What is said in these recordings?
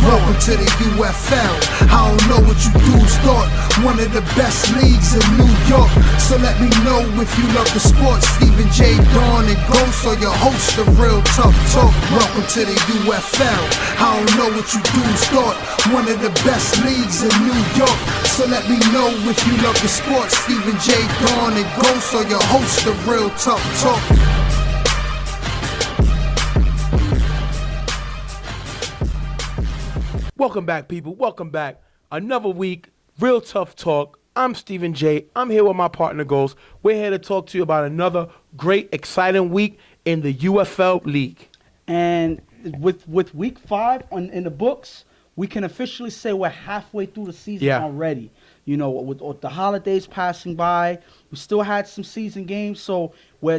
Welcome to the UFL. I don't know what you dudes thought. One of the best leagues in New York. So let me know if you love the sports. Stephen J. Dawn and Ghost are your hosts of Real Tough Talk. Welcome to the UFL. I don't know what you dudes thought. One of the best leagues in New York. So let me know if you love the sports. Stephen J. Dawn and Ghost are your hosts of Real Tough Talk. Welcome back, people. Welcome back. Another week, Real Tough Talk. I'm Stephen J. I'm here with my partner, Ghost. We're here to talk to you about another great, exciting week in the UFL League. And with week 5 in the books, we can officially say we're halfway through the season already. You know, with the holidays passing by, we still had some season games, so we're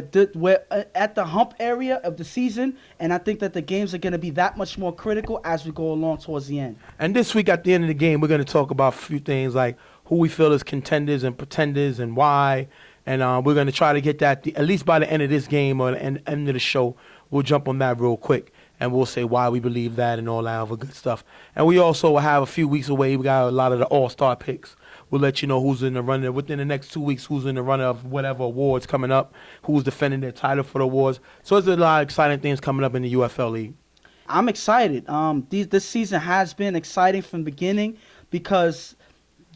at the hump area of the season, and I think that the games are going to be that much more critical as we go along towards the end. And this week at the end of the game, we're going to talk about a few things like who we feel is contenders and pretenders and why, and we're going to try to get that at least by the end of this game or the end of the show. We'll jump on that real quick. And we'll say why we believe that and all that other good stuff. And we also will have a few weeks away. We got a lot of the all-star picks. We'll let you know who's in the runner within the next 2 weeks, who's in the runner of whatever awards coming up, who's defending their title for the awards. So there's a lot of exciting things coming up in the UFL League. I'm excited. This season has been exciting from the beginning because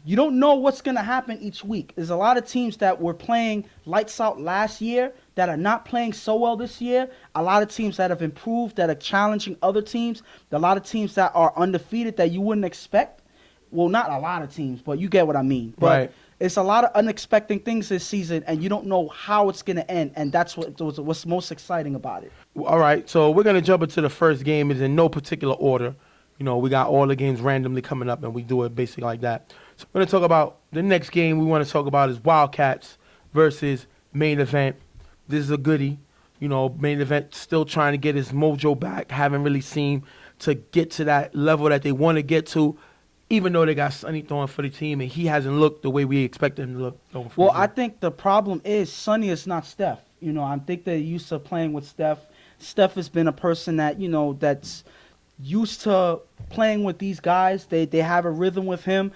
you don't know what's going to happen each week. There's a lot of teams that were playing lights out last year that are not playing so well this year. A lot of teams that have improved, that are challenging other teams. A lot of teams that are undefeated that you wouldn't expect. Well, not a lot of teams, but you get what I mean. But right. It's a lot of unexpected things this season, and you don't know how it's going to end, and that's what's most exciting about it. All right, so we're going to jump into the first game. It's in no particular order. You know, we got all the games randomly coming up, and we do it basically like that. So we're going to talk about the next game we want to talk about is Wildcats versus Main Event. This is a goodie. You know, Main Event still trying to get his mojo back. Haven't really seemed to get to that level that they want to get to, even though they got Sonny throwing for the team, and he hasn't looked the way we expected him to look. Well, I think the problem is Sonny is not Steph. You know, I think they're used to playing with Steph. Steph has been a person that, you know, that's used to playing with these guys. They have a rhythm with him.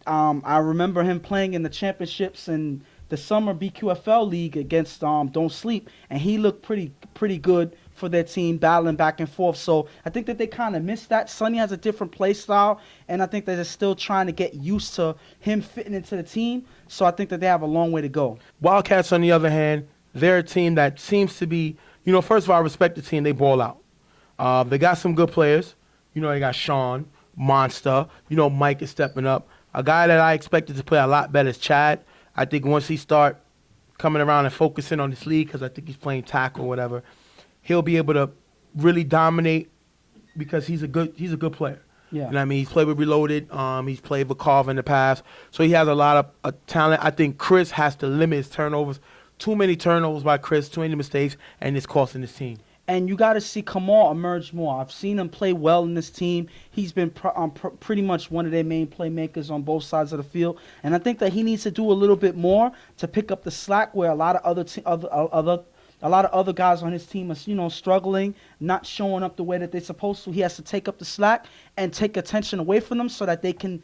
I remember him playing in the championships in the summer BQFL league against Don't Sleep, and he looked pretty good for their team, battling back and forth. So I think that they kind of missed that. Sonny has a different play style, and I think that they're still trying to get used to him fitting into the team. So I think that they have a long way to go. Wildcats, on the other hand, they're a team that seems to be, you know, first of all, I respect the team. They ball out. They got some good players. You know, they got Sean, Monster. You know, Mike is stepping up. A guy that I expected to play a lot better is Chad. I think once he start coming around and focusing on this league, because I think he's playing tackle or whatever, he'll be able to really dominate because he's a good player. Yeah. You know what I mean? He's played with Reloaded. He's played with Carver in the past. So he has a lot of talent. I think Chris has to limit his turnovers. Too many turnovers by Chris, too many mistakes, and it's costing his team. And you got to see Kamal emerge more. I've seen him play well in this team. He's been pretty much one of their main playmakers on both sides of the field. And I think that he needs to do a little bit more to pick up the slack where a lot of other guys on his team are, you know, struggling, not showing up the way that they're supposed to. He has to take up the slack and take attention away from them so that they can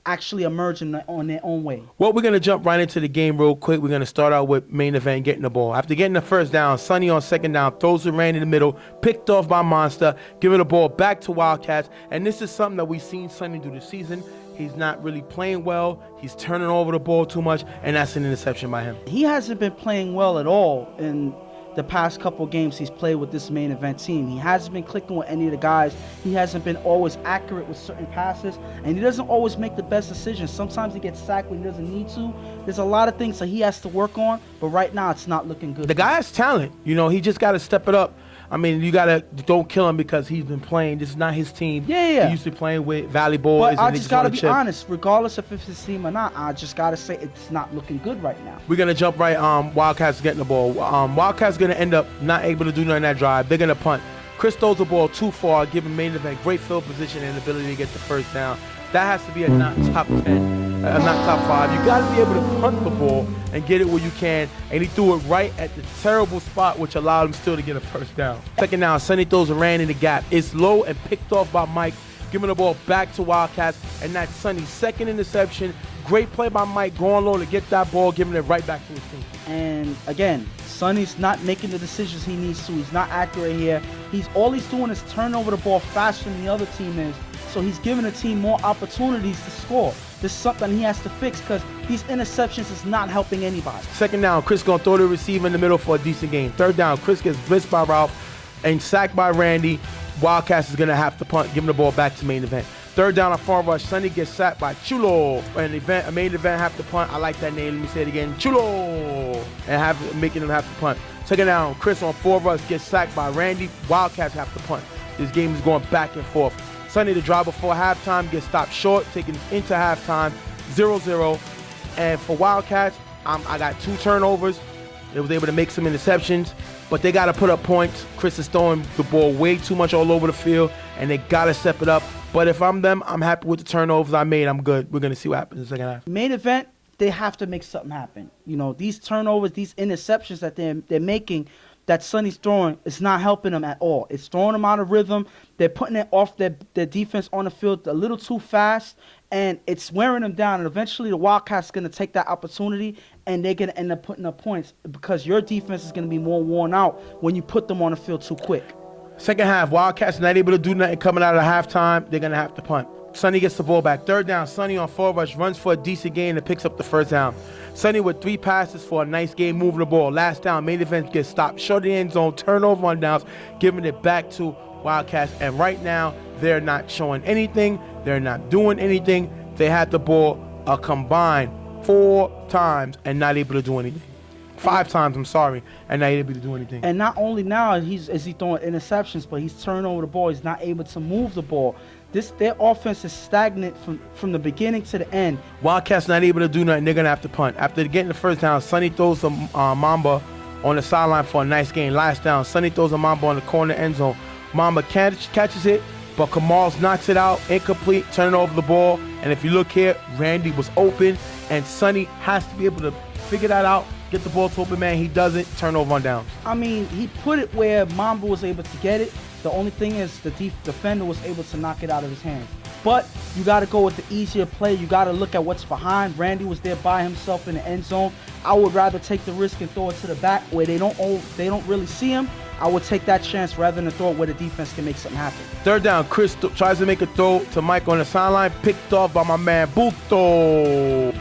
actually emerge on their own way. Well, we're going to jump right into the game real quick. We're going to start out with Main Event getting the ball. After getting the first down, Sonny on second down, throws it right in the middle, picked off by Monster, giving the ball back to Wildcats. And this is something that we've seen Sonny do this season. He's not really playing well. He's turning over the ball too much, and that's an interception by him. He hasn't been playing well at all in the past couple games he's played with this Main Event team. He hasn't been clicking with any of the guys. He hasn't been always accurate with certain passes, and he doesn't always make the best decisions. Sometimes he gets sacked when he doesn't need to. There's a lot of things that he has to work on, but right now it's not looking good. The guy has talent. You know, he just got to step it up. I mean, you gotta don't kill him because he's been playing. This is not his team. Yeah. He used to playing with Valley Boys. But I just gotta be honest, regardless of if it's his team or not, I just gotta say it's not looking good right now. We're gonna jump right. Wildcats getting the ball. Wildcats gonna end up not able to do nothing in that drive. They're gonna punt. Chris throws the ball too far, giving Main Event great field position and ability to get the first down. That has to be a not top 10, not top 5. You got to be able to punt the ball and get it where you can. And he threw it right at the terrible spot, which allowed him still to get a first down. Second down, Sonny throws a ran in the gap. It's low and picked off by Mike. giving the ball back to Wildcats, and that's Sonny's second interception. Great play by Mike going low to get that ball, giving it right back to his team. And again, Sonny's not making the decisions he needs to. He's not accurate here. All he's doing is turn over the ball faster than the other team is. So he's giving the team more opportunities to score. This is something he has to fix because these interceptions is not helping anybody. Second down, Chris gonna throw the receiver in the middle for a decent game. Third down, Chris gets blitzed by Ralph and sacked by Randy. Wildcats is gonna have to punt, giving the ball back to main event. Third down on far rush, Sonny gets sacked by Chulo. A main event have to punt. I like that name. Let me say it again, Chulo, and making them have to punt. Second down, Chris on 4 rush gets sacked by Randy. Wildcats have to punt. This game is going back and forth. Sonny, the drive before halftime, gets stopped short, taken into halftime, 0-0. And for Wildcats, I got 2 turnovers. They was able to make some interceptions, but they got to put up points. Chris is throwing the ball way too much all over the field, and they got to step it up. But if I'm them, I'm happy with the turnovers I made. I'm good. We're going to see what happens in the second half. Main event, they have to make something happen. You know, these turnovers, these interceptions that they're making, that Sonny's throwing, it's not helping them at all. It's throwing them out of rhythm. They're putting it off their defense on the field a little too fast, and it's wearing them down. And eventually the Wildcats are going to take that opportunity, and they're going to end up putting up points because your defense is going to be more worn out when you put them on the field too quick. Second half, Wildcats not able to do nothing coming out of halftime. They're going to have to punt. Sonny gets the ball back. Third down, Sonny on 4 rush, runs for a decent gain and picks up the first down. Sonny with 3 passes for a nice game, moving the ball. Last down, main event gets stopped short of the end zone, turnover on downs, giving it back to Wildcats. And right now, they're not showing anything. They're not doing anything. They had the ball a combined 4 times and not able to do anything. 5 times, I'm sorry, and not able to do anything. And not only now is he throwing interceptions, but he's turning over the ball. He's not able to move the ball. Their offense is stagnant from the beginning to the end. Wildcats not able to do nothing. They're going to have to punt. After getting the first down, Sonny throws a Mamba on the sideline for a nice gain. Last down, Sonny throws a Mamba on the corner end zone. Mamba catches it, but Kamals knocks it out, incomplete, turning over the ball. And if you look here, Randy was open, and Sonny has to be able to figure that out, get the ball to open man. He doesn't, turnover on downs. I mean, he put it where Mamba was able to get it. The only thing is the defender was able to knock it out of his hands. But you got to go with the easier play. You got to look at what's behind. Randy was there by himself in the end zone. I would rather take the risk and throw it to the back where they don't really see him. I would take that chance rather than throw it where the defense can make something happen. Third down, Chris tries to make a throw to Mike on the sideline, picked off by my man Bulto.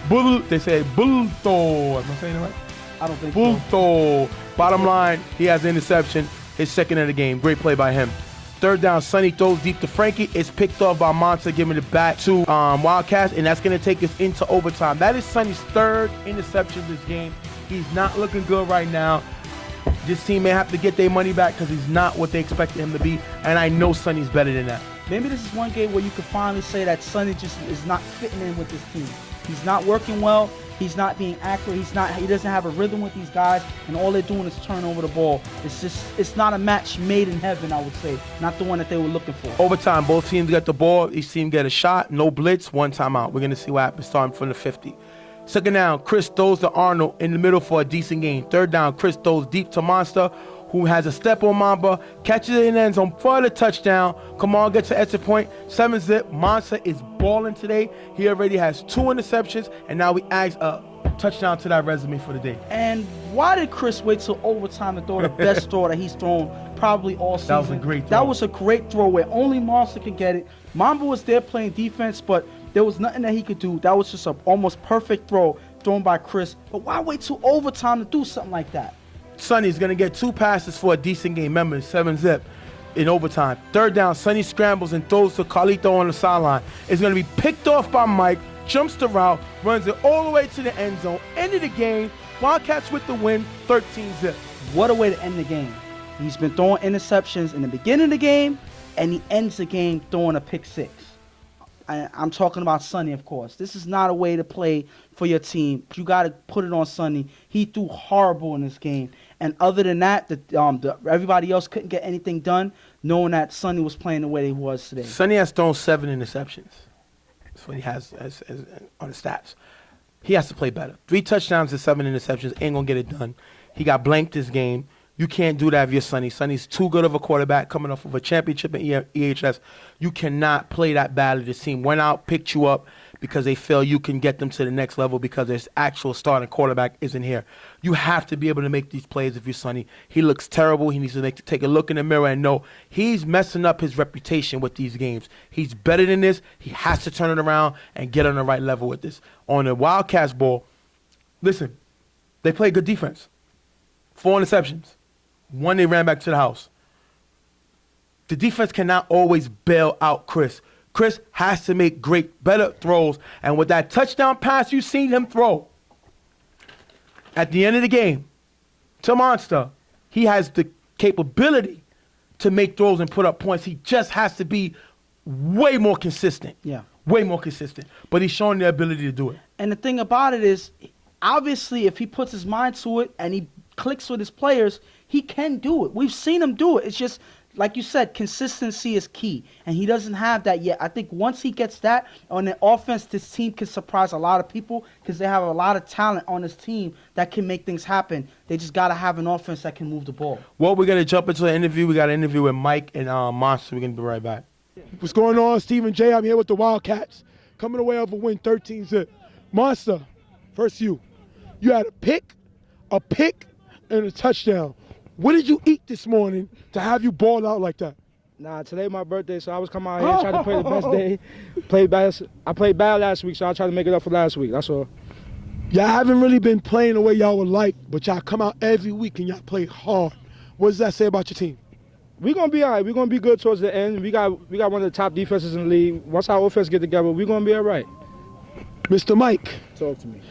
They say Bulto. Am I saying it right? I don't think so. Bulto. Bottom line, he has an interception. His second of the game. Great play by him. Third down, Sonny throws deep to Frankie. It's picked off by Monta, giving it back to Wildcats, and that's going to take us into overtime. That is Sonny's 3rd interception this game. He's not looking good right now. This team may have to get their money back because he's not what they expected him to be, and I know Sonny's better than that. Maybe this is one game where you can finally say that Sonny just is not fitting in with this team. He's not working well. He's not being accurate. He doesn't have a rhythm with these guys, and all they're doing is turn over the ball. It's not a match made in heaven, I would say. Not the one that they were looking for. Overtime, both teams got the ball. Each team get a shot, no blitz, 1 timeout. We're going to see what happens starting from the 50. Second down, Chris throws to Arnold in the middle for a decent gain. Third down, Chris throws deep to Monster, who has a step on Mamba, catches it in the end zone for the touchdown. Kamal gets an extra point, 7-zip. Monster is balling today. He already has 2 interceptions, and now we add a touchdown to that resume for the day. And why did Chris wait till overtime to throw the best throw that he's thrown probably all season? That was a great throw. That was a great throw where only Monster could get it. Mamba was there playing defense, but there was nothing that he could do. That was just an almost perfect throw thrown by Chris. But why wait till overtime to do something like that? Sonny's going to get 2 passes for a decent game. Remember, 7-zip in overtime. Third down, Sonny scrambles and throws to Carlito on the sideline. It's going to be picked off by Mike, jumps the route, runs it all the way to the end zone. End of the game. Wildcats with the win, 13-zip. What a way to end the game. He's been throwing interceptions in the beginning of the game, and he ends the game throwing a pick 6. I'm talking about Sonny, of course. This is not a way to play for your team. You got to put it on Sonny. He threw horrible in this game. And other than that, everybody else couldn't get anything done, knowing that Sonny was playing the way he was today. Sonny has thrown 7 interceptions. That's what he has as on the stats. He has to play better. 3 touchdowns and 7 interceptions ain't going to get it done. He got blanked this game. You can't do that if you're Sonny. Sonny's too good of a quarterback coming off of a championship in EHS. You cannot play that badly. The team went out, picked you up because they feel you can get them to the next level because their actual starting quarterback isn't here. You have to be able to make these plays if you're Sonny. He looks terrible. He needs to take a look in the mirror and know he's messing up his reputation with these games. He's better than this. He has to turn it around and get on the right level with this. On the Wildcats ball, listen, they play good defense. 4 interceptions. 1 they ran back to the house. The defense cannot always bail out Chris. Chris has to make better throws. And with that touchdown pass you seen him throw at the end of the game to Monster, he has the capability to make throws and put up points. He just has to be way more consistent. Yeah. Way more consistent. But he's showing the ability to do it. And the thing about it is, obviously, if he puts his mind to it and he clicks with his players, he can do it. We've seen him do it. It's just, like you said, consistency is key. And he doesn't have that yet. I think once he gets that on the offense, this team can surprise a lot of people because they have a lot of talent on this team that can make things happen. They just got to have an offense that can move the ball. Well, we're going to jump into the interview. We got an interview with Mike and Monster. We're going to be right back. What's going on? Stephen J. I'm here with the Wildcats. Coming away off a win 13-0. Monster, first you. You had a pick, and a touchdown. What did you eat this morning to have you ball out like that? Nah, today my birthday, so I was coming out here trying to play the best day. I played bad last week, so I tried to make it up for last week. That's all. Y'all haven't really been playing the way y'all would like, but y'all come out every week and y'all play hard. What does that say about your team? We're going to be all right. We're going to be good towards the end. We got one of the top defenses in the league. Once our offense get together, we're going to be all right. Mr. Mike. Talk to me.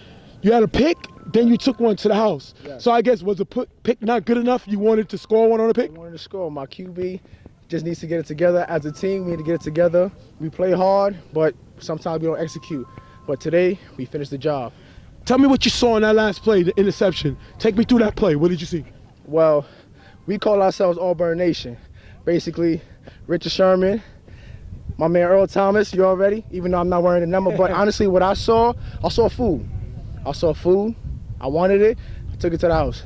You had a pick, then you took one to the house. Yes. So I guess, was the pick not good enough? You wanted to score one on a pick? I wanted to score. My QB just needs to get it together. As a team, we need to get it together. We play hard, but sometimes we don't execute. But today, we finished the job. Tell me what you saw in that last play, the interception. Take me through that play. What did you see? Well, we call ourselves Auburn Nation. Basically, Richard Sherman, my man Earl Thomas, you already, even though I'm not wearing the number. But honestly, what I saw food. I saw food. I wanted it. I took it to the house.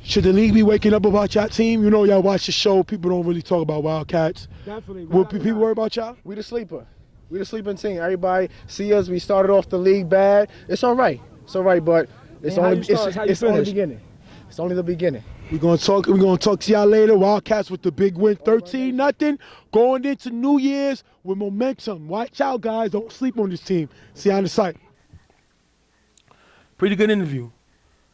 Should the league be waking up about y'all team? You know, y'all watch the show. People don't really talk about Wildcats. Definitely. Will people worry about y'all? We the sleeper. We the sleeping team. Everybody see us. We started off the league bad. It's all right. It's all right, but it's only the beginning. It's only the beginning. We're gonna talk to y'all later. Wildcats with the big win, 13-0, going into New Year's with momentum. Watch out, guys. Don't sleep on this team. See you on the site. Pretty good interview.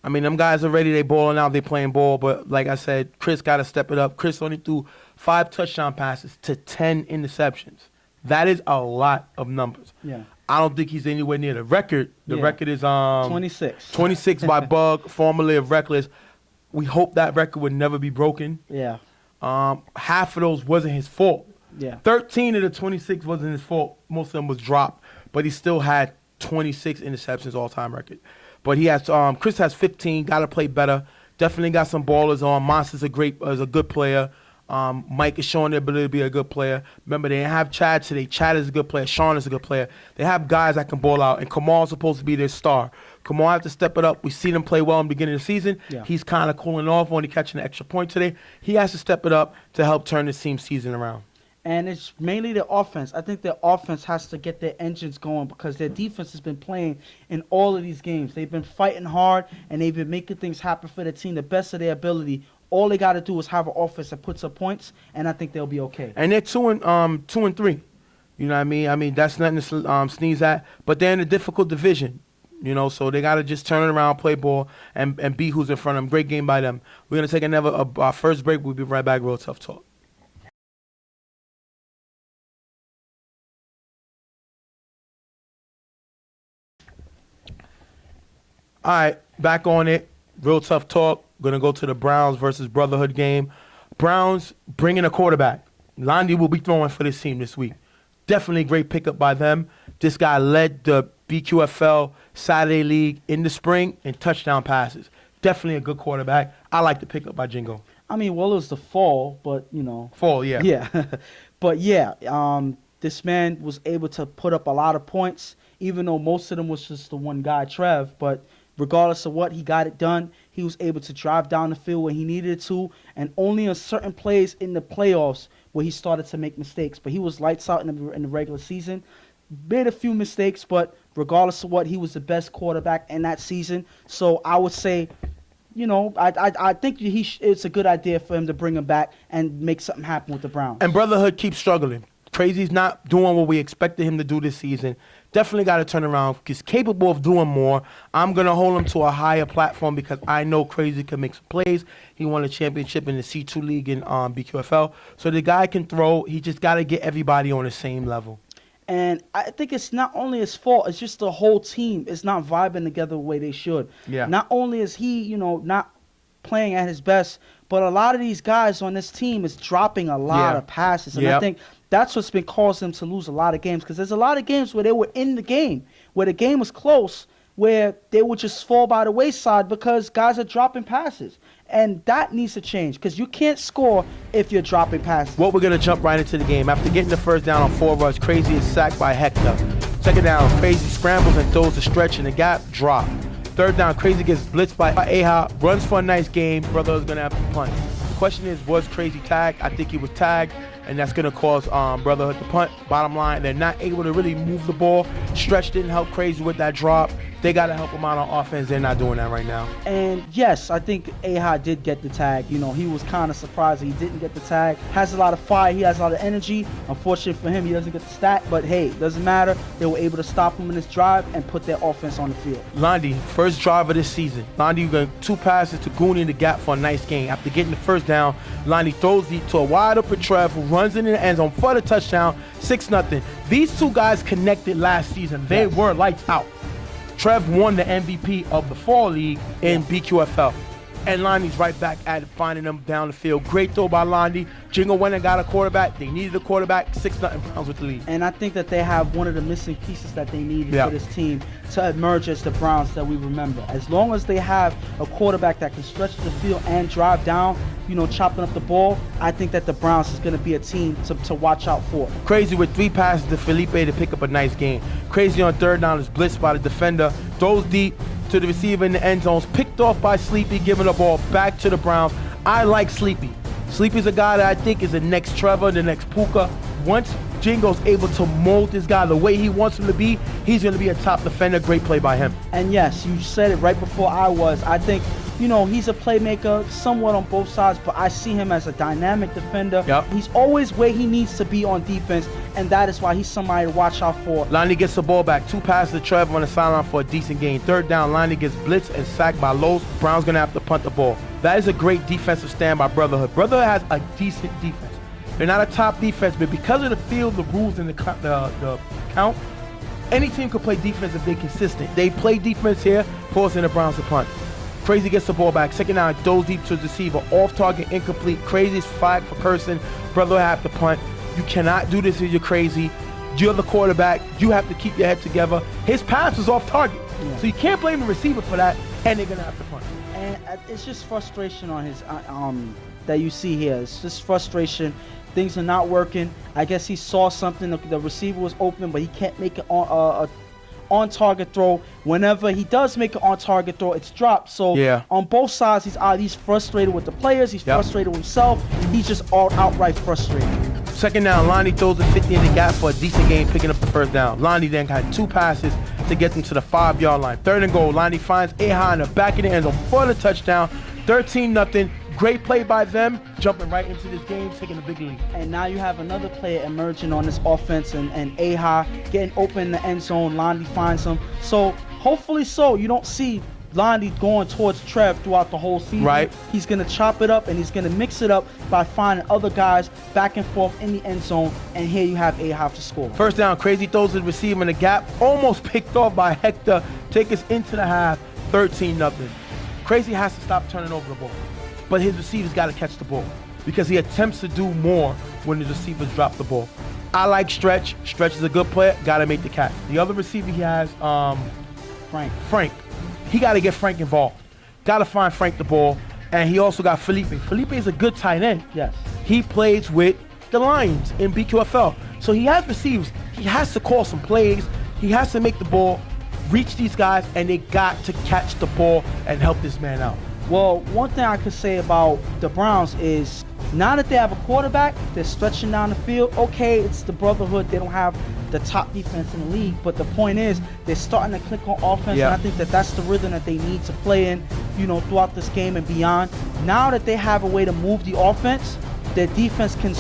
I mean, them guys are ready. They balling out. They playing ball. But like I said, Chris got to step it up. Chris only threw 5 touchdown passes to 10 interceptions. That is a lot of numbers. Yeah. I don't think he's anywhere near the record. The record is 26. 26 by Bug, formerly of Reckless. We hope that record would never be broken. Yeah. Half of those wasn't his fault. Yeah. 13 of the 26 wasn't his fault. Most of them was dropped, but he still had 26 interceptions, all-time record. But he has Chris has 15. Got to play better. Definitely got some ballers on. Monster's a good player. Mike is showing the ability to be a good player. Remember, they didn't have Chad today. Chad is a good player. Sean is a good player. They have guys that can ball out, and Kamal's supposed to be their star. Kamal have to step it up. We see them play well in the beginning of the season. Yeah. He's kind of cooling off, only catching an extra point today. He has to step it up to help turn this team's season around. And it's mainly the offense. I think their offense has to get their engines going because their defense has been playing in all of these games. They've been fighting hard, and they've been making things happen for the team the best of their ability. All they got to do is have an offense that puts up points, and I think they'll be okay. And they're 2-3. You know what I mean? I mean, that's nothing to sneeze at. But they're in a difficult division, you know, so they got to just turn it around, play ball, and beat who's in front of them. Great game by them. We're going to take our first break. We'll be right back. Real Tough Talk. All right, back on it. Real Tough Talk. Going to go to the Browns versus Brotherhood game. Browns bringing a quarterback. Landy will be throwing for this team this week. Definitely a great pickup by them. This guy led the BQFL Saturday League in the spring in touchdown passes. Definitely a good quarterback. I like the pickup by Jingo. I mean, well, it was the fall, but, you know. Fall, yeah. Yeah. But, yeah, this man was able to put up a lot of points, even though most of them was just the one guy, Trev. But regardless of what, he got it done. He was able to drive down the field when he needed to, and only on certain plays in the playoffs where he started to make mistakes. But he was lights out in the regular season. Made a few mistakes, but regardless of what, he was the best quarterback in that season. So I would say, you know, I think it's a good idea for him to bring him back and make something happen with the Browns. And Brotherhood keeps struggling. Crazy's not doing what we expected him to do this season. Definitely got to turn around. He's capable of doing more. I'm going to hold him to a higher platform because I know Crazy can make some plays. He won a championship in the C2 league in BQFL. So the guy can throw. He just got to get everybody on the same level. And I think it's not only his fault, it's just the whole team is not vibing together the way they should. Yeah. Not only is he, you know, not playing at his best, but a lot of these guys on this team is dropping a lot of passes. And I think that's what's been causing them to lose a lot of games, because there's a lot of games where they were in the game, where the game was close, where they would just fall by the wayside because guys are dropping passes. And that needs to change, because you can't score if you're dropping passes. Well, we're going to jump right into the game. After getting the first down on 4 runs, Crazy is sacked by Hector. Second down, Crazy scrambles and throws a stretch in the gap, drop. Third down, Crazy gets blitzed by Aha, runs for a nice game. Brother is going to have to punt. The question is, was Crazy tagged? I think he was tagged, and that's going to cause Brotherhood to punt. Bottom line, they're not able to really move the ball. Stretch didn't help Crazy with that drop. They got to help him out on offense. They're not doing that right now. And yes, I think Aha did get the tag. You know, he was kind of surprised that he didn't get the tag. Has a lot of fire. He has a lot of energy. Unfortunately for him, he doesn't get the stat. But hey, doesn't matter. They were able to stop him in this drive and put their offense on the field. Landy, first drive of this season. Landy got 2 passes to Goonie in the gap for a nice game. After getting the first down, Landy throws it to a wide open Trev, who runs in the end zone for the touchdown, 6-0. These 2 guys connected last season. They were lights out. Trev won the MVP of the Fall League in BQFL. And Landy's right back at it, finding them down the field. Great throw by Landy. Jingle went and got a quarterback. They needed a quarterback. 6-0 Browns with the lead. And I think that they have one of the missing pieces that they needed for this team to emerge as the Browns that we remember. As long as they have a quarterback that can stretch the field and drive down, you know, chopping up the ball, I think that the Browns is going to be a team to watch out for. Crazy with 3 passes to Felipe to pick up a nice game. Crazy on third down is blitzed by the defender. Throws deep to the receiver in the end zones, picked off by Sleepy, giving the ball back to the Browns. I like Sleepy. Sleepy's a guy that I think is the next Trevor, the next Puka. Once Jingo's able to mold this guy the way he wants him to be, he's going to be a top defender. Great play by him. And yes, you said it right before I was. I think, you know, he's a playmaker somewhat on both sides, but I see him as a dynamic defender. Yep. He's always where he needs to be on defense, and that is why he's somebody to watch out for. Lonnie gets the ball back. 2 passes to Trevor on the sideline for a decent gain. Third down, Lonnie gets blitzed and sacked by Lowe's. Brown's going to have to punt the ball. That is a great defensive stand by Brotherhood. Brotherhood has a decent defense. They're not a top defense, but because of the field, the rules, and the count, any team could play defense if they're consistent. They play defense here, forcing the Browns to punt. Crazy gets the ball back. Second down, throws deep to the receiver. Off target, incomplete. Crazy's flag for cursing. Brotherhood have to punt. You cannot do this if you're Crazy. You're the quarterback. You have to keep your head together. His pass was off target. Yeah. So you can't blame the receiver for that, and they're going to have to punt. And it's just frustration on his that you see here. It's just frustration. Things are not working. I guess he saw something. The receiver was open, but he can't make it on-target throw. Whenever he does make an on-target throw, it's dropped. So on both sides, he's frustrated with the players. He's frustrated with himself. He's just outright frustrated. Second down, Lonnie throws a 50 in the gap for a decent game, picking up the first down. Lonnie then had 2 passes to get them to the 5-yard line. Third and goal, Lonnie finds Aha in the back of the end zone for the touchdown. 13-0. Great play by them, jumping right into this game, taking a big lead. And now you have another player emerging on this offense, and Aha getting open in the end zone. Lonnie finds him. So hopefully you don't see Lonnie going towards Trev throughout the whole season. Right. He's going to chop it up, and he's going to mix it up by finding other guys back and forth in the end zone, and here you have Aha to score. First down, Crazy throws the receiver in the gap, almost picked off by Hector, take us into the half, 13-0. Crazy has to stop turning over the ball, but his receivers got to catch the ball because he attempts to do more when the receivers drop the ball. I like Stretch. Stretch is a good player, got to make the catch. The other receiver he has, Frank. He got to get Frank involved. Got to find Frank the ball. And he also got Felipe. Felipe is a good tight end. Yes. He plays with the Lions in BQFL. So he has receivers. He has to call some plays. He has to make the ball reach these guys, and they got to catch the ball and help this man out. Well, one thing I could say about the Browns is now that they have a quarterback, they're stretching down the field. Okay, it's the Brotherhood. They don't have the top defense in the league, but the point is they're starting to click on offense, and I think that that's the rhythm that they need to play in, throughout this game and beyond. Now that they have a way to move the offense, their defense can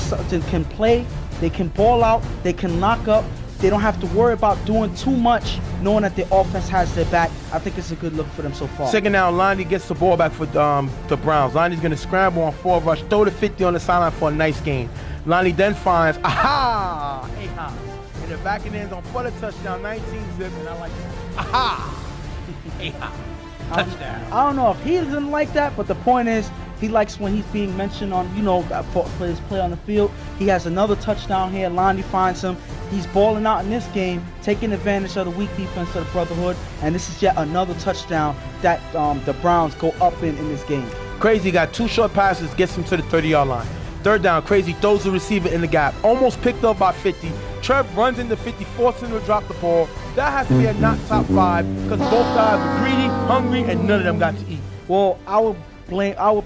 play, they can ball out, they can lock up. They don't have to worry about doing too much, knowing that the offense has their back. I think it's a good look for them so far. Second down, Lonnie gets the ball back for the Browns. Lonnie's going to scramble on 4 rush, throw the 50 on the sideline for a nice gain. Lonnie then finds, in the back of the end zone for the touchdown, 19 zip, and I like that. Touchdown. I don't know if he doesn't like that, but the point is, he likes when he's being mentioned on, for his play on the field. He has another touchdown here. Lonnie finds him. He's balling out in this game, taking advantage of the weak defense of the Brotherhood, and this is yet another touchdown that the Browns go up in this game. Crazy got 2 short passes, gets him to the 30-yard line. Third down, Crazy throws the receiver in the gap, almost picked up by 50. Trev runs into 50, forcing him to drop the ball. That has to be a not top 5 because both guys are greedy, hungry, and none of them got to eat. Well, I would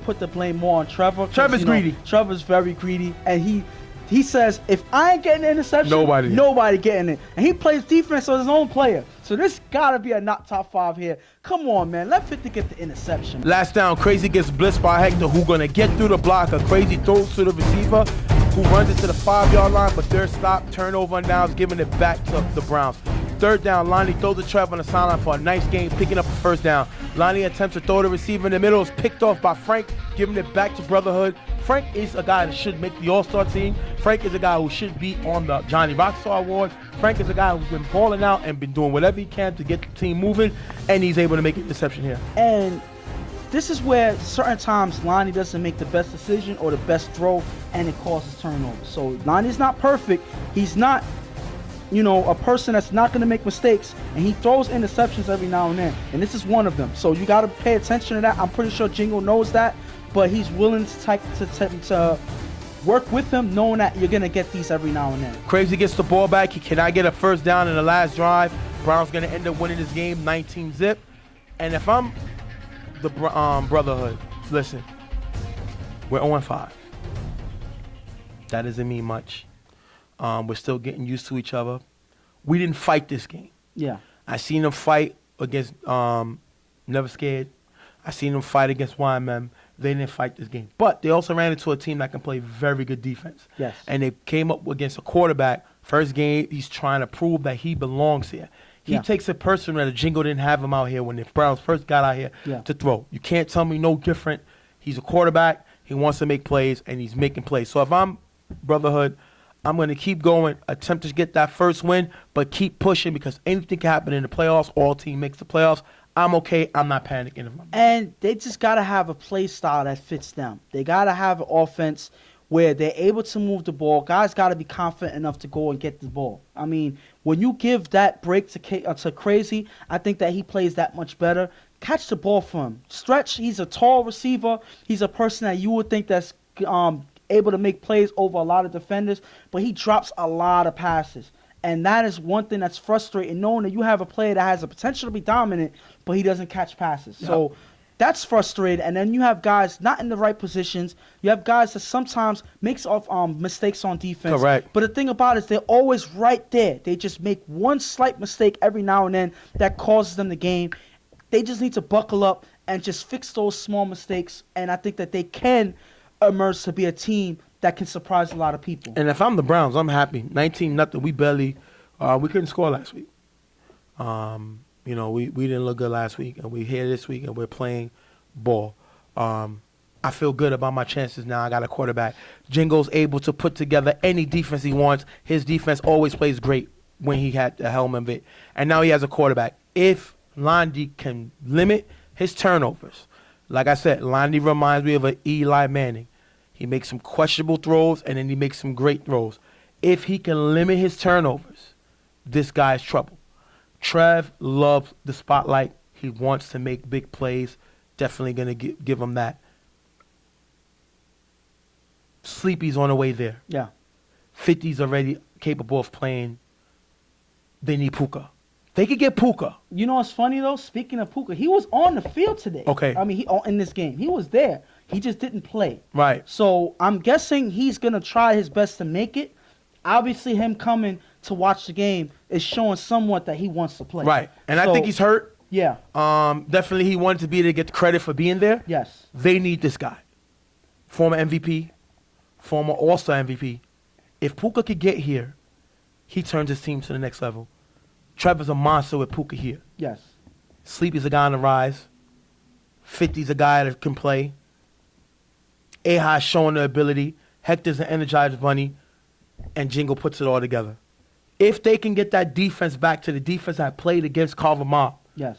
put the blame more on Trevor. Trevor's greedy. Trevor's very greedy, and he says, if I ain't getting an interception, nobody getting it. And he plays defense on his own player. So this gotta be a not top 5 here. Come on, man. Let 50 get the interception. Last down, Crazy gets blitzed by Hector, who gonna get through the blocker. Crazy throws to the receiver, who runs it to the 5-yard line, but they're stopped. Turnover and downs, giving it back to the Browns. Third down, Lonnie throws the trap on the sideline for a nice gain, picking up the first down. Lonnie attempts to throw the receiver in the middle, is picked off by Frank, giving it back to Brotherhood. Frank is a guy that should make the All-Star team. Frank is a guy who should be on the Johnny Rockstar Award. Frank is a guy who's been balling out and been doing whatever he can to get the team moving, and he's able to make an interception here. And this is where certain times Lonnie doesn't make the best decision or the best throw, and it causes turnovers. So Lonnie's not perfect. He's not a person that's not going to make mistakes, and he throws interceptions every now and then, and this is one of them. So you got to pay attention to that. I'm pretty sure Jingle knows that, but he's willing to work with him, knowing that you're going to get these every now and then. Crazy gets the ball back. He cannot get a first down in the last drive. Browns going to end up winning this game 19 zip. And if I'm the Brotherhood, listen, we're 0-5. That doesn't mean much. We're still getting used to each other. We didn't fight this game. Yeah. I seen them fight against Never Scared. I seen them fight against YMM. They didn't fight this game. But they also ran into a team that can play very good defense. Yes. And they came up against a quarterback. First game, he's trying to prove that he belongs here. He takes it personal that Jingle didn't have him out here when the Browns first got out here to throw. You can't tell me no different. He's a quarterback. He wants to make plays, and he's making plays. So if I'm Brotherhood, I'm going to keep going, attempt to get that first win, but keep pushing because anything can happen in the playoffs. All team makes the playoffs. I'm okay. I'm not panicking. And they just got to have a play style that fits them. They got to have an offense where they're able to move the ball. Guys got to be confident enough to go and get the ball. I mean, when you give that break to Crazy, I think that he plays that much better. Catch the ball from him. Stretch, he's a tall receiver. He's a person that you would think that's able to make plays over a lot of defenders, but he drops a lot of passes. And that is one thing that's frustrating, knowing that you have a player that has the potential to be dominant, but he doesn't catch passes. Yep. So that's frustrating. And then you have guys not in the right positions. You have guys that sometimes makes mistakes on defense. Correct. But the thing about it is they're always right there. They just make one slight mistake every now and then that causes them the game. They just need to buckle up and just fix those small mistakes. And I think that they can emerge to be a team that can surprise a lot of people. And if I'm the Browns, I'm happy. 19-0. We couldn't score last week. We didn't look good last week, and we're here this week, and we're playing ball. I feel good about my chances now. I got a quarterback. Jingle's able to put together any defense he wants. His defense always plays great when he had the helm of it. And now he has a quarterback. If Londy can limit his turnovers, like I said, Londy reminds me of an Eli Manning. He makes some questionable throws, and then he makes some great throws. If he can limit his turnovers, this guy's trouble. Trev loves the spotlight. He wants to make big plays. Definitely going to give him that. Sleepy's on the way there. Yeah. 50's already capable of playing. They need Puka. They could get Puka. You know what's funny though? Speaking of Puka, he was on the field today. Okay. I mean, in this game, he was there. He just didn't play. Right. So I'm guessing he's gonna try his best to make it. Obviously, him coming to watch the game is showing somewhat that he wants to play. Right. And I think he's hurt. Yeah. Definitely he wanted to be there to get the credit for being there. Yes. They need this guy. Former MVP, former All-Star MVP. If Puka could get here, he turns his team to the next level. Trevor's a monster with Puka here. Yes. Sleepy's a guy on the rise. 50's a guy that can play. Ahi's showing the ability. Hector's an energized bunny. And Jingle puts it all together. If they can get that defense back to the defense that played against Carver Mob, Yes.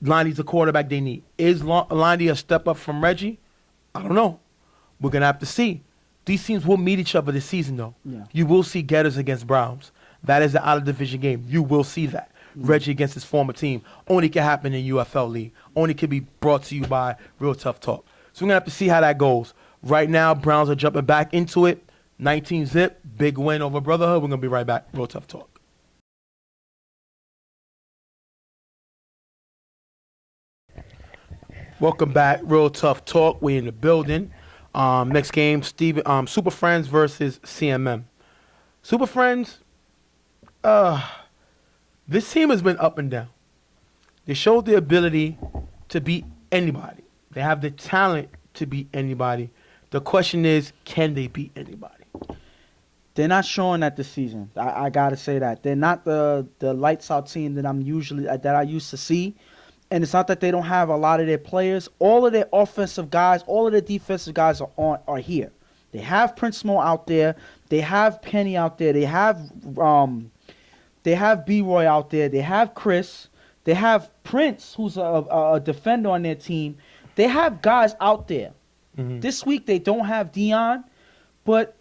Lonnie's the quarterback they need. Is Lonnie a step up from Reggie? I don't know. We're going to have to see. These teams will meet each other this season, though. Yeah. You will see Getters against Browns. That is the out-of-division game. You will see that. Reggie against his former team. Only can happen in UFL League. Only can be brought to you by Real Tough Talk. So we're going to have to see how that goes. Right now, Browns are jumping back into it. 19-zip, big win over Brotherhood. We're going to be right back. Real Tough Talk. Welcome back. Real Tough Talk. We in the building. Next game, Superfriends versus CMM. Superfriends, this team has been up and down. They showed the ability to beat anybody. They have the talent to beat anybody. The question is, can they beat anybody? They're not showing that this season. I gotta say that they're not the lights out team that I used to see. And it's not that they don't have a lot of their players. All of their offensive guys, all of their defensive guys are here. They have Prince Mo out there. They have Penny out there. They have B-Roy out there. They have Chris. They have Prince, who's a defender on their team. They have guys out there. Mm-hmm. This week they don't have Dion, but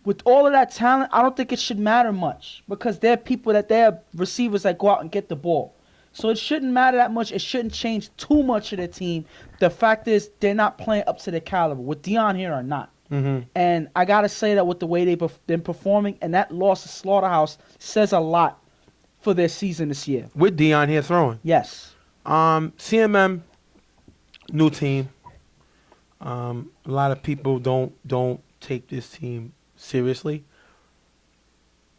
with all of that talent, I don't think it should matter much because they're receivers that go out and get the ball. So it shouldn't matter that much. It shouldn't change too much of their team. The fact is they're not playing up to their caliber, with Dion here or not. Mm-hmm. And I got to say that with the way they've been performing, and that loss to Slaughterhouse says a lot for their season this year. With Dion here throwing. Yes. CMM, new team. A lot of people don't take this team seriously.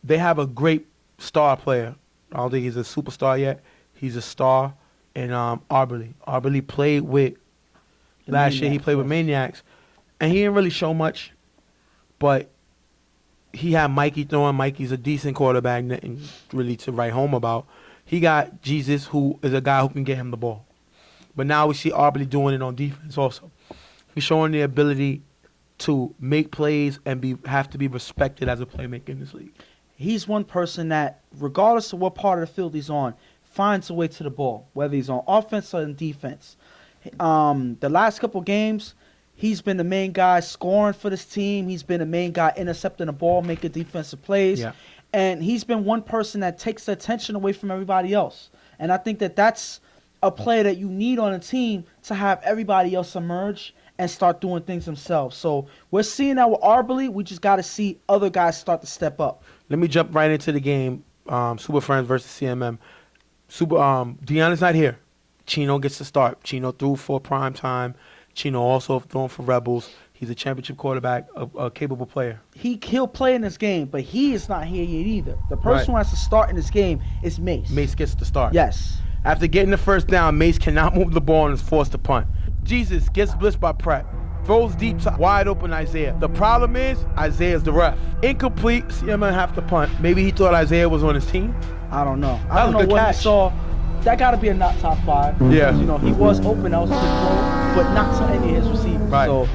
They have a great star player. I don't think he's a superstar yet. He's a star in Arberly. Arberly played with last year. He played with Maniacs, and he didn't really show much. But he had Mikey throwing. Mikey's a decent quarterback, nothing really to write home about. He got Jesus, who is a guy who can get him the ball. But now we see Arberly doing it on defense also. He's showing the ability to make plays and have to be respected as a playmaker in this league. He's one person that, regardless of what part of the field he's on, finds a way to the ball, whether he's on offense or in defense. The last couple games, he's been the main guy scoring for this team. He's been the main guy intercepting the ball, making defensive plays. Yeah. And he's been one person that takes the attention away from everybody else. And I think that that's a player that you need on a team to have everybody else emerge and start doing things themselves. So we're seeing that with Arberly. We just got to see other guys start to step up. Let me jump right into the game. Superfriends versus CMM. Dion is not here. Chino gets to start. Chino threw for prime time. Chino also throwing for Rebels. He's a championship quarterback, a capable player. He'll play in this game, but he is not here yet either. The person who has to start in this game is Mace. Mace gets to start. Yes. After getting the first down, Mace cannot move the ball and is forced to punt. Jesus gets blitzed by Pratt. Throws deep to wide open Isaiah. The problem is Isaiah's the ref. Incomplete. CMN have to punt. Maybe he thought Isaiah was on his team. I don't know. I don't know what he saw. That got to be a not top 5. Yeah. Because, he was open else to throw, but not to any of his receivers. Right. So,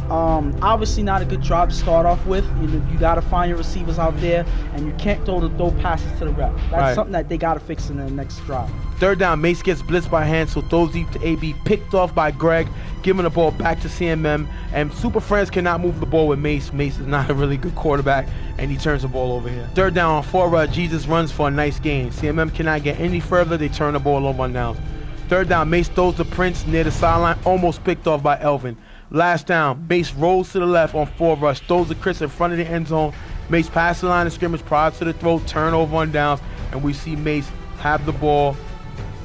obviously not a good job to start off with. You got to find your receivers out there, and you can't throw passes to the ref. That's something that they got to fix in the next drive. Third down, Mace gets blitzed by Hansel, throws deep to AB, picked off by Greg, giving the ball back to CMM, and Superfriends cannot move the ball with Mace. Mace is not a really good quarterback, and he turns the ball over here. Third down on 4, Jesus runs for a nice gain. CMM cannot get any further, they turn the ball over on downs. Third down, Mace throws to Prince near the sideline, almost picked off by Elvin. Last down, Mace rolls to the left on 4 rush, throws to Chris in front of the end zone. Mace passes the line of scrimmage prior to the throw, turnover on downs, and we see Mace have the ball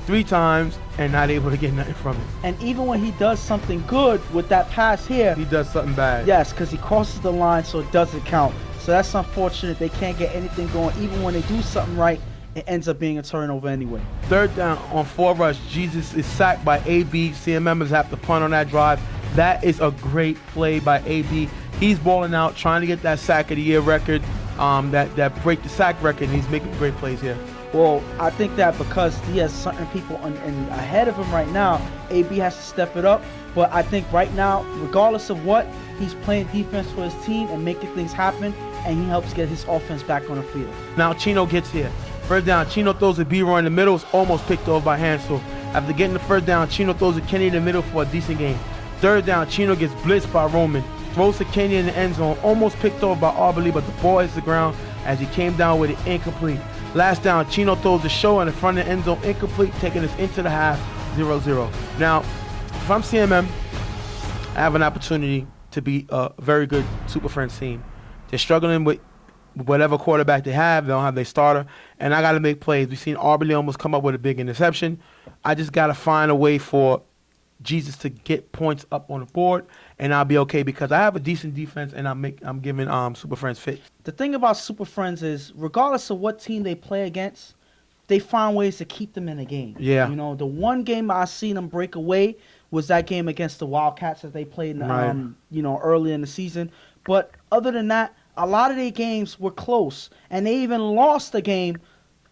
3 times and not able to get nothing from it. And even when he does something good with that pass here, He does something bad. yes, because he crosses the line, so it doesn't count. So that's unfortunate. They can't get anything going. Even when they do something right, it ends up being a turnover anyway. 3rd down on 4 rush. Jesus is sacked by AB. CM members have to punt on that drive. That is a great play by AB. He's balling out, trying to get that sack of the year record, that break the sack record, and he's making great plays here. Well, I think that because he has certain people ahead of him right now, AB has to step it up. But I think right now, regardless of what, he's playing defense for his team and making things happen, and he helps get his offense back on the field. Now Chino gets here. 1st down, Chino throws a B-Roy in the middle. It's almost picked off by Hansel. After getting the 1st down, Chino throws a Kenny in the middle for a decent gain. 3rd down, Chino gets blitzed by Roman. Throws to Kenny in the end zone. Almost picked off by Arberly, but the ball hits the ground as he came down with it incomplete. Last down, Chino throws the show in the front of the end zone incomplete, taking us into the half 0-0. Now, if I'm CMM, I have an opportunity to be a very good Super Friends team. They're struggling with whatever quarterback they have. They don't have their starter. And I got to make plays. We've seen Arberly almost come up with a big interception. I just got to find a way for Jesus to get points up on the board, and I'll be okay because I have a decent defense, and I'm giving Super Friends fit. The thing about Super Friends is, regardless of what team they play against, they find ways to keep them in the game. Yeah. You know, the one game I seen them break away was that game against the Wildcats that they played, Right. early in the season. But other than that, a lot of their games were close, and they even lost the game.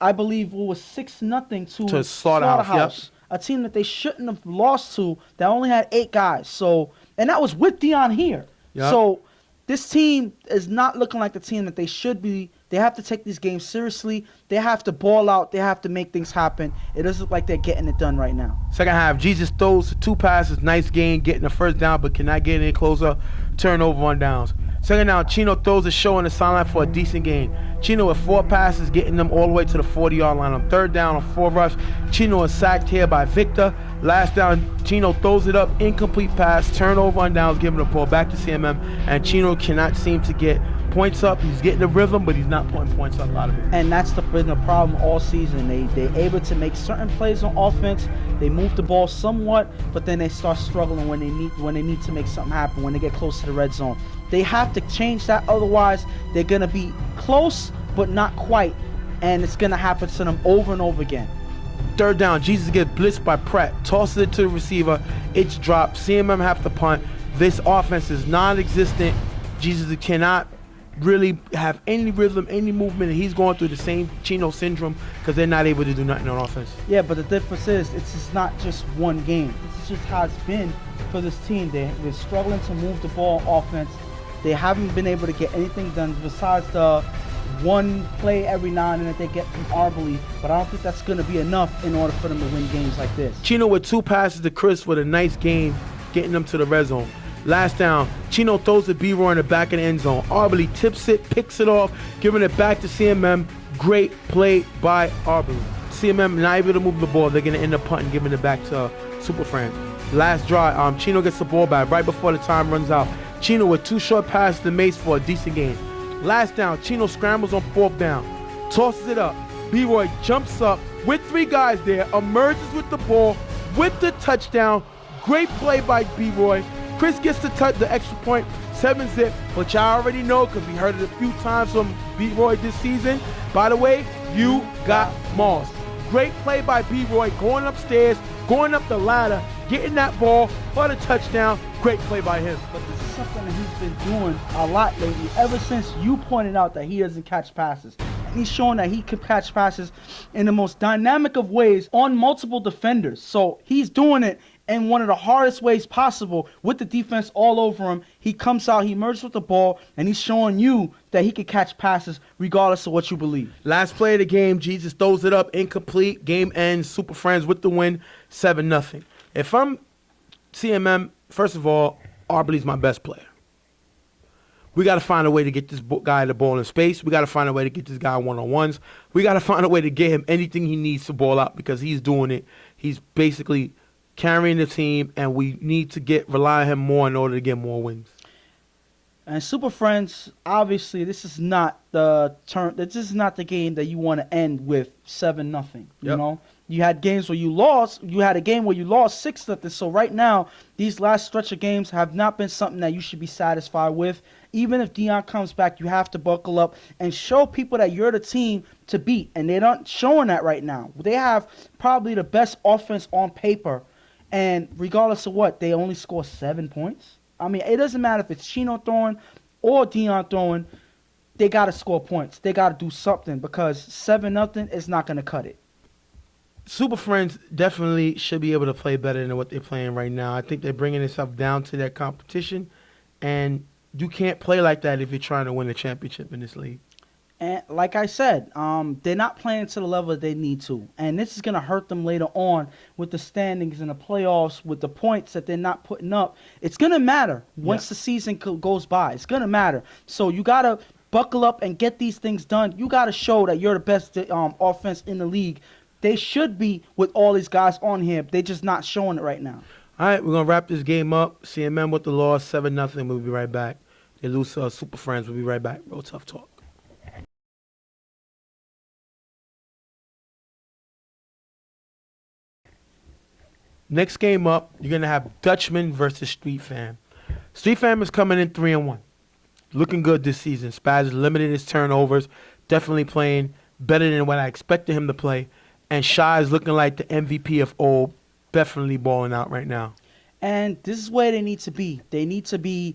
I believe it was 6-0 To Slaughterhouse, a team that they shouldn't have lost to. That only had 8 guys. So, and that was with Dion here. Yep. So this team is not looking like the team that they should be. They have to take these games seriously. They have to ball out. They have to make things happen. It doesn't look like they're getting it done right now. Second half, Jesus throws 2 passes, nice gain, getting the 1st down, but cannot get any closer. Turnover on downs. Second down, Chino throws a show on the sideline for a decent gain. Chino with 4 passes, getting them all the way to the 40-yard line. On 3rd down on 4 rush, Chino is sacked here by Victor. Last down, Chino throws it up, incomplete pass, turnover on downs, giving the ball back to CMM, and Chino cannot seem to get points up. He's getting the rhythm, but he's not putting points up out of it. And that's been the problem all season. They're able to make certain plays on offense. They move the ball somewhat, but then they start struggling when they need to make something happen, when they get close to the red zone. They have to change that, otherwise they're going to be close, but not quite, and it's going to happen to them over and over again. 3rd down, Jesus gets blitzed by Pratt, tosses it to the receiver, it's dropped, CMM have to punt. This offense is non-existent. Jesus cannot really have any rhythm, any movement, and he's going through the same Chino syndrome because they're not able to do nothing on offense. Yeah, but the difference is it's just not just one game. This is just how it's been for this team. They're struggling to move the ball on offense. They haven't been able to get anything done besides the one play every now and then that they get from Arberly, but I don't think that's going to be enough in order for them to win games like this. Chino with 2 passes to Chris with a nice game, getting them to the red zone. Last down, Chino throws the B-Roy in the back of the end zone. Arberly tips it, picks it off, giving it back to CMM. Great play by Arberly. CMM not able to move the ball. They're going to end up punting, giving it back to Super Friends. Last drive, Chino gets the ball back right before the time runs out. Chino with 2 short passes to Mace for a decent gain. Last down, Chino scrambles on 4th down, tosses it up. B-Roy jumps up with 3 guys there, emerges with the ball, with the touchdown. Great play by B-Roy. Chris gets the extra point, 7-zip, but y'all already know because we heard it a few times from B-Roy this season. By the way, you got Moss. Great play by B-Roy, going upstairs, going up the ladder, getting that ball for the touchdown. Great play by him. But this is something that he's been doing a lot lately, ever since you pointed out that he doesn't catch passes. And he's showing that he can catch passes in the most dynamic of ways on multiple defenders. So he's doing it in one of the hardest ways possible with the defense all over him. He comes out, he emerges with the ball, and he's showing you that he can catch passes regardless of what you believe. Last play of the game, Jesus throws it up, incomplete. Game ends, Super Friends with the win, 7-0. If I'm CMM, first of all, Arberly's my best player. We got to find a way to get this guy the ball in space. We got to find a way to get this guy one-on-ones. We got to find a way to get him anything he needs to ball out because he's doing it. He's basically carrying the team, and we need to rely on him more in order to get more wins. And Super Friends, obviously, this is not the turn. This is not the game that you want to end with 7-0. You Yep. know, you had games where you lost. You had a game where you lost 6-0. So right now, these last stretch of games have not been something that you should be satisfied with. Even if Dion comes back, you have to buckle up and show people that you're the team to beat. And they're not showing that right now. They have probably the best offense on paper, and regardless of what, they only score 7 points. I mean, it doesn't matter if it's Chino throwing or Dion throwing. They got to score points. They got to do something because 7-0 is not going to cut it. Super Friends definitely should be able to play better than what they're playing right now. I think they're bringing themselves down to their competition, and you can't play like that if you're trying to win a championship in this league. And like I said, they're not playing to the level that they need to. And this is going to hurt them later on with the standings in the playoffs, with the points that they're not putting up. It's going to matter once the season goes by. It's going to matter. So you got to buckle up and get these things done. You got to show that you're the best offense in the league. They should be with all these guys on here. They're just not showing it right now. All right, we're going to wrap this game up. CMM with the loss, 7-0. We'll be right back. They lose Super Friends. We'll be right back. Real Tough Talk. Next game up, you're going to have Dutchmen versus Street Fam. Street Fam is coming in 3-1. Looking good this season. Spaz limited his turnovers. Definitely playing better than what I expected him to play. And Shy is looking like the MVP of old. Definitely balling out right now. And this is where they need to be. They need to be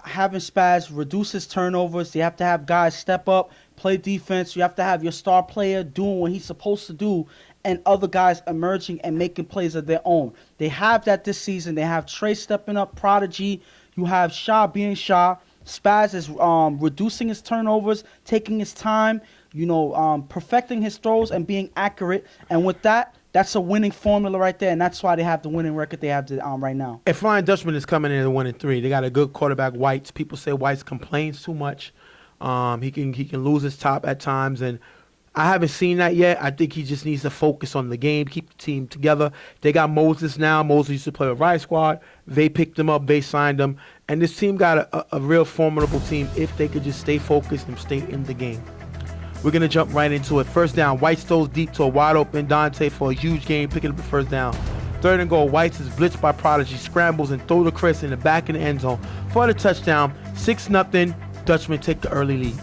having Spaz reduce his turnovers. You have to have guys step up, play defense. You have to have your star player doing what he's supposed to do, and other guys emerging and making plays of their own. They have that this season. They have Trey stepping up, Prodigy. You have Shaw being Shaw. Spaz is reducing his turnovers, taking his time, perfecting his throws and being accurate. And with that, that's a winning formula right there, and that's why they have the winning record they have right now. And Flying Dutchman is coming in at 1-3. They got a good quarterback, Whites. People say Whites complains too much. He can lose his top at times, and I haven't seen that yet. I think he just needs to focus on the game, keep the team together. They got Moses now. Moses used to play with Riot Squad. They picked him up. They signed him. And this team got a real formidable team if they could just stay focused and stay in the game. We're going to jump right into it. First down, Whites throws deep to a wide-open Dante for a huge gain, picking up the first down. 3rd and goal, Whites is blitzed by Prodigy, scrambles and throw to Chris in the back of the end zone for the touchdown. 6-0, Dutchmen take the early lead.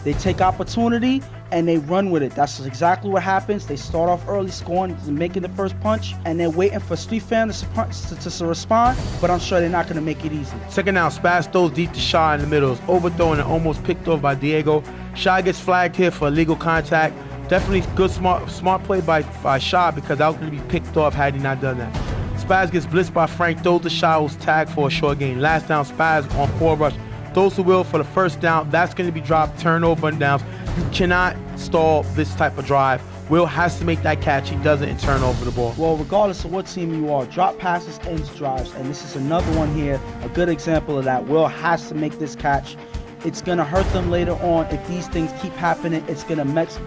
They take opportunity and they run with it. That's exactly what happens. They start off early, scoring, making the first punch, and they're waiting for Street Fan to respond, but I'm sure they're not going to make it easy. 2nd down, Spaz throws deep to Shaw in the middle. It's overthrown and almost picked off by Diego. Shaw gets flagged here for illegal contact. Definitely good, smart play by Shaw because that was going to be picked off had he not done that. Spaz gets blitzed by Frank, throws to Shaw, who's tagged for a short gain. Last down, Spaz on 4 rush. Throws to Will for the first down. That's going to be dropped, turnover and downs. You cannot stall this type of drive. Will has to make that catch. He doesn't and turn over the ball. Well, regardless of what team you are, drop passes ends drives. And this is another one here, a good example of that. Will has to make this catch. It's going to hurt them later on if these things keep happening. It's going to mess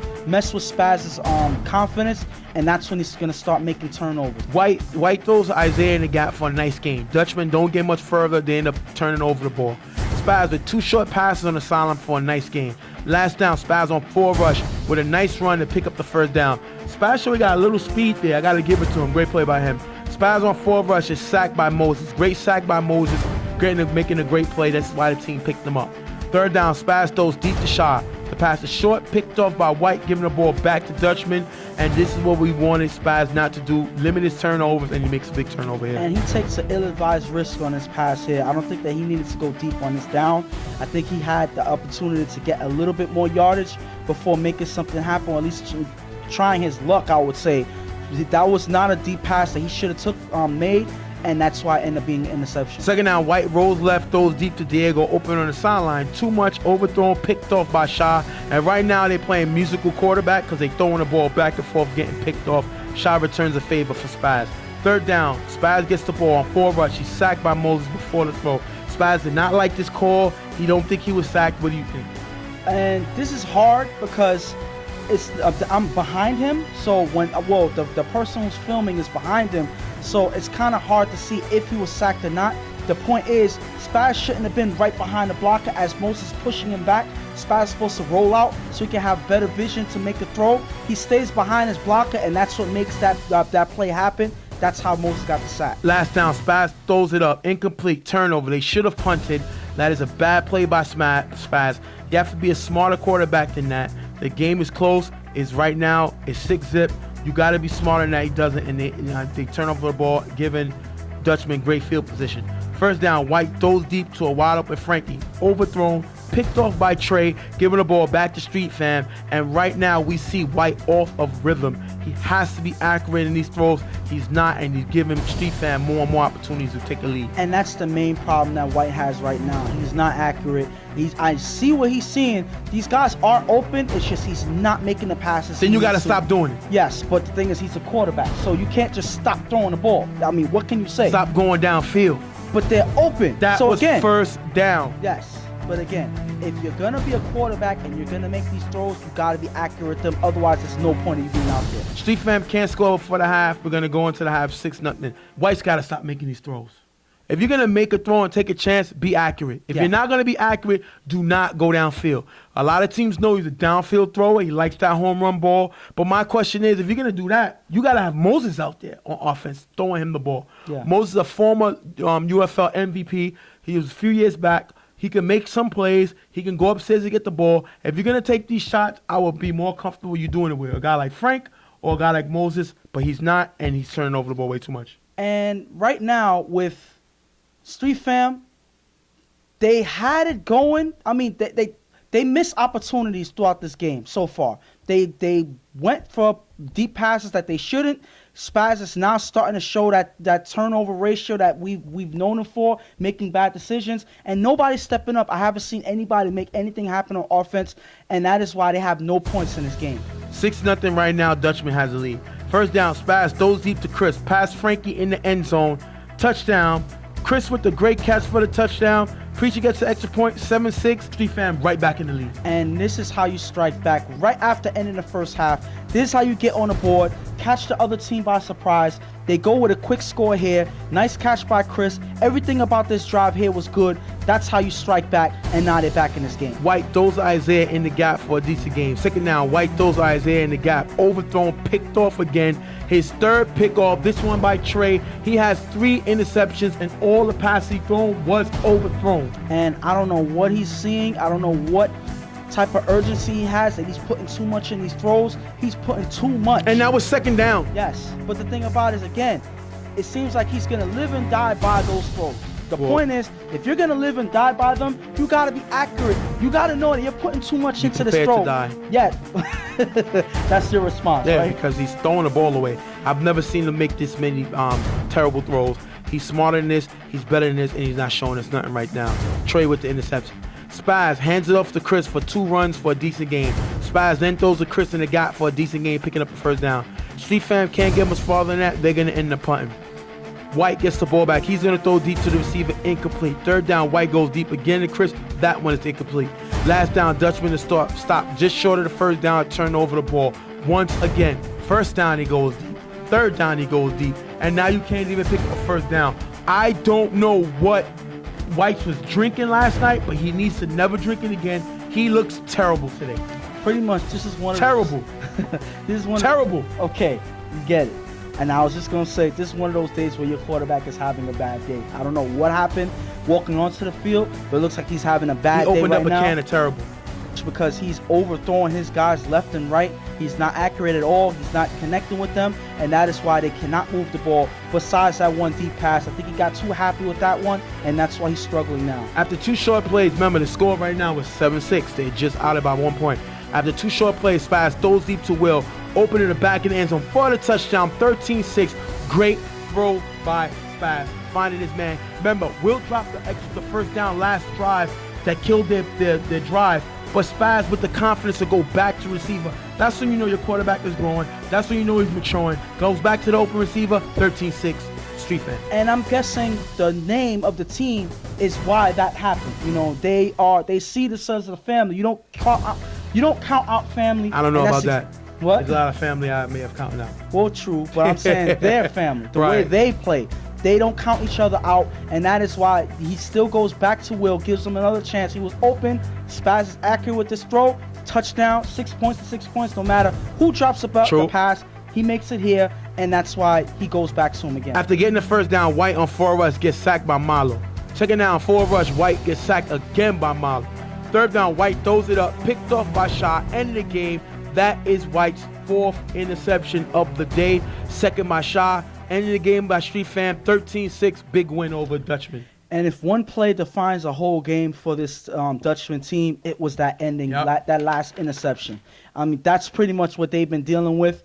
with Spaz's confidence, and that's when he's going to start making turnovers. White throws Isaiah in the gap for a nice game. Dutchmen don't get much further. They end up turning over the ball. Spaz with 2 short passes on the sideline for a nice game. Last down, Spaz on 4 rush with a nice run to pick up the first down. Spaz sure got a little speed there. I got to give it to him. Great play by him. Spaz on 4 rush is sacked by Moses. Great sack by Moses. Making a great play. That's why the team picked him up. 3rd down, Spaz throws deep to Shaw. The pass is short, picked off by White, giving the ball back to Dutchman. And this is what we wanted Spaz not to do. Limit his turnovers, and he makes a big turnover here. And he takes an ill-advised risk on his pass here. I don't think that he needed to go deep on this down. I think he had the opportunity to get a little bit more yardage before making something happen, or at least trying his luck, I would say. That was not a deep pass that he should have made. And that's why it ended up being an interception. 2nd down, White rolls left, throws deep to Diego, open on the sideline. Too much, overthrown, picked off by Shaw. And right now they're playing musical quarterback because they're throwing the ball back and forth, getting picked off. Shaw returns a favor for Spaz. 3rd down, Spaz gets the ball on 4 rush. He's sacked by Moses before the throw. Spaz did not like this call. He don't think he was sacked. What do you think? And this is hard because I'm behind him. So the person who's filming is behind him. So it's kind of hard to see if he was sacked or not. The point is, Spaz shouldn't have been right behind the blocker as Moses pushing him back. Spaz is supposed to roll out so he can have better vision to make a throw. He stays behind his blocker, and that's what makes that play happen. That's how Moses got the sack. Last down, Spaz throws it up. Incomplete, turnover. They should have punted. That is a bad play by Spaz. You have to be a smarter quarterback than that. The game is close. It's right now. It's 6-zip. You got to be smarter than that. He doesn't, and they turn over the ball, giving Dutchmen great field position. First down, White throws deep to a wide open Frankie. Overthrown, picked off by Trey, giving the ball back to Street Fam. And right now we see White off of rhythm. He has to be accurate in these throws. He's not, and he's giving Street Fam more and more opportunities to take a lead. And that's the main problem that White has right now. He's not accurate. I see what he's seeing. These guys are open. It's just he's not making the passes. Then you got to stop doing it. Yes, but the thing is, he's a quarterback, so you can't just stop throwing the ball. I mean, what can you say? Stop going downfield. But they're open. That so was again, first down. Yes, but again, if you're gonna be a quarterback and you're gonna make these throws, you gotta be accurate with them. Otherwise, there's no point in you being out there. Street Fam can't score before the half. We're gonna go into the half 6-0. White's got to stop making these throws. If you're gonna make a throw and take a chance, be accurate. If you're not gonna be accurate, do not go downfield. A lot of teams know he's a downfield thrower. He likes that home run ball. But my question is, if you're gonna do that, you gotta have Moses out there on offense throwing him the ball. Yeah. Moses is a former UFL MVP. He was a few years back. He can make some plays. He can go upstairs and get the ball. If you're gonna take these shots, I would be more comfortable you doing it with a guy like Frank or a guy like Moses. But he's not, and he's turning over the ball way too much. And right now with Street Fam, they had it going. I mean, they missed opportunities throughout this game so far. They went for deep passes that they shouldn't. Spaz is now starting to show that turnover ratio that we've known him for, making bad decisions, and nobody's stepping up. I haven't seen anybody make anything happen on offense, and that is why they have no points in this game. 6-0 right now. Dutchman has the lead. First down, Spaz throws deep to Chris. Pass Frankie in the end zone. Touchdown. Chris with the great catch for the touchdown. Preacher gets the extra point, 7-6. Street Fam right back in the lead. And this is how you strike back right after ending the first half. This is how you get on the board, catch the other team by surprise. They go with a quick score here. Nice catch by Chris. Everything about this drive here was good. That's how you strike back, and now they're back in this game. White throws Isaiah in the gap for a decent game. Second down, White throws Isaiah in the gap. Overthrown, picked off again. His third pick off, this one by Trey. He has 3 interceptions, and all the passes he thrown was overthrown. And I don't know what he's seeing. I don't know what type of urgency he has, that he's putting too much in these throws. He's putting too much. And that was second down. Yes, but the thing about it is, again, it seems like he's going to live and die by those throws. The point is, if you're going to live and die by them, you got to be accurate. You got to know that you're putting too much into this throw. To die. Yeah, that's your response, yeah, right? Because he's throwing the ball away. I've never seen him make this many terrible throws. He's smarter than this, he's better than this, and he's not showing us nothing right now. Trey with the interception. Spaz hands it off to Chris for 2 runs for a decent game. Spaz then throws to Chris in the gap for a decent game, picking up the first down. Street Fam can't get much farther than that. They're going to end up punting. White gets the ball back. He's going to throw deep to the receiver, incomplete. Third down, White goes deep again to Chris. That one is incomplete. Last down, Dutchman to stop just short of the first down, turn over the ball. Once again, first down he goes deep. Third down he goes deep. And now you can't even pick up a first down. I don't know what White was drinking last night, but he needs to never drink it again. He looks terrible today. Pretty much, this is one of terrible. This is one terrible. Okay, you get it. And I was just going to say, this is one of those days where your quarterback is having a bad day. I don't know what happened walking onto the field, but it looks like he's having a bad day right now. He opened up a can of terrible. Because he's overthrowing his guys left and right. He's not accurate at all. He's not connecting with them, and that is why they cannot move the ball. Besides that one deep pass, I think he got too happy with that one, and that's why he's struggling now. After 2 short plays, remember the score right now was 7-6. They're just out by 1 point. After 2 short plays, Spaz throws deep to Will, opening the back of the end zone for the touchdown, 13-6. Great throw by Spaz, finding his man. Remember, Will dropped the first down last drive that killed their drive. But Spaz with the confidence to go back to receiver. That's when you know your quarterback is growing. That's when you know he's maturing. Goes back to the open receiver, 13-6, Street Fan. And I'm guessing the name of the team is why that happened. You know, they see the sons of the family. You don't count out family. I don't know about that. What? There's a lot of family I may have counted out. Well, true, but I'm saying their family, the way they play. They don't count each other out, and that is why he still goes back to Will, gives him another chance. He was open. Spaz is accurate with this throw. Touchdown, 6 points to 6 points. No matter who drops about the pass, he makes it here, and that's why he goes back to him again. After getting the first down, White on 4 rush gets sacked by Malo. Second down, 4 rush, White gets sacked again by Malo. Third down, White throws it up, picked off by Shaw, ending the game. That is White's 4th interception of the day. Second by Shaw, ending the game by Street Fam, 13-6, big win over Dutchmen. And if one play defines a whole game for this Dutchman team, it was that ending, that last interception. I mean, that's pretty much what they've been dealing with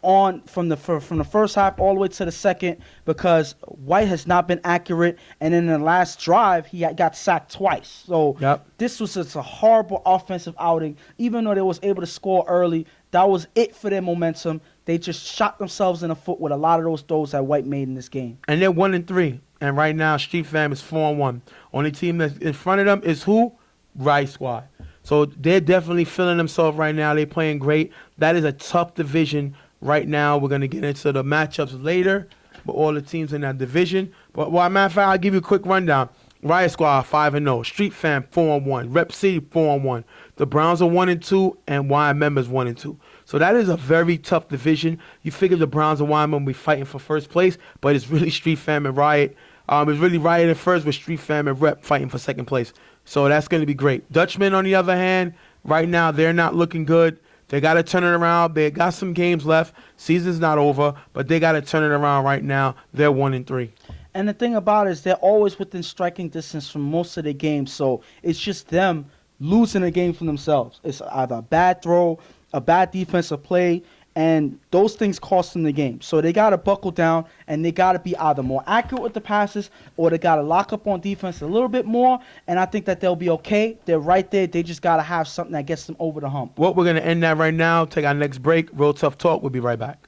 from the first half all the way to the second, because White has not been accurate, and in the last drive he got sacked twice. So this was just a horrible offensive outing. Even though they was able to score early, that was it for their momentum. They just shot themselves in the foot with a lot of those throws that White made in this game. And they're 1-3, and right now Street Fam is 4-1. Only team that's in front of them is who? Riot Squad. So they're definitely feeling themselves right now. They're playing great. That is a tough division. Right now, we're going to get into the matchups later with all the teams in that division. But, matter of fact, I'll give you a quick rundown. Riot Squad 5-0, Street Fam 4-1, Rep City 4-1. The Browns are 1-2, and YM members 1-2. So that is a very tough division. You figure the Browns and YM will be fighting for first place, but it's really Street Fam and Riot. It's really Riot in first, with Street Fam and Rep fighting for second place. So that's going to be great. Dutchmen, on the other hand, right now they're not looking good. They got to turn it around. They got some games left. Season's not over, but they got to turn it around right now. They're 1-3. And the thing about it is they're always within striking distance from most of their games, so it's just them losing a game for themselves. It's either a bad throw, a bad defensive play, and those things cost them the game. So they got to buckle down, and they got to be either more accurate with the passes, or they got to lock up on defense a little bit more, and I think that they'll be okay. They're right there. They just got to have something that gets them over the hump. Well, we're going to end that right now, take our next break. Real Tough Talk. We'll be right back.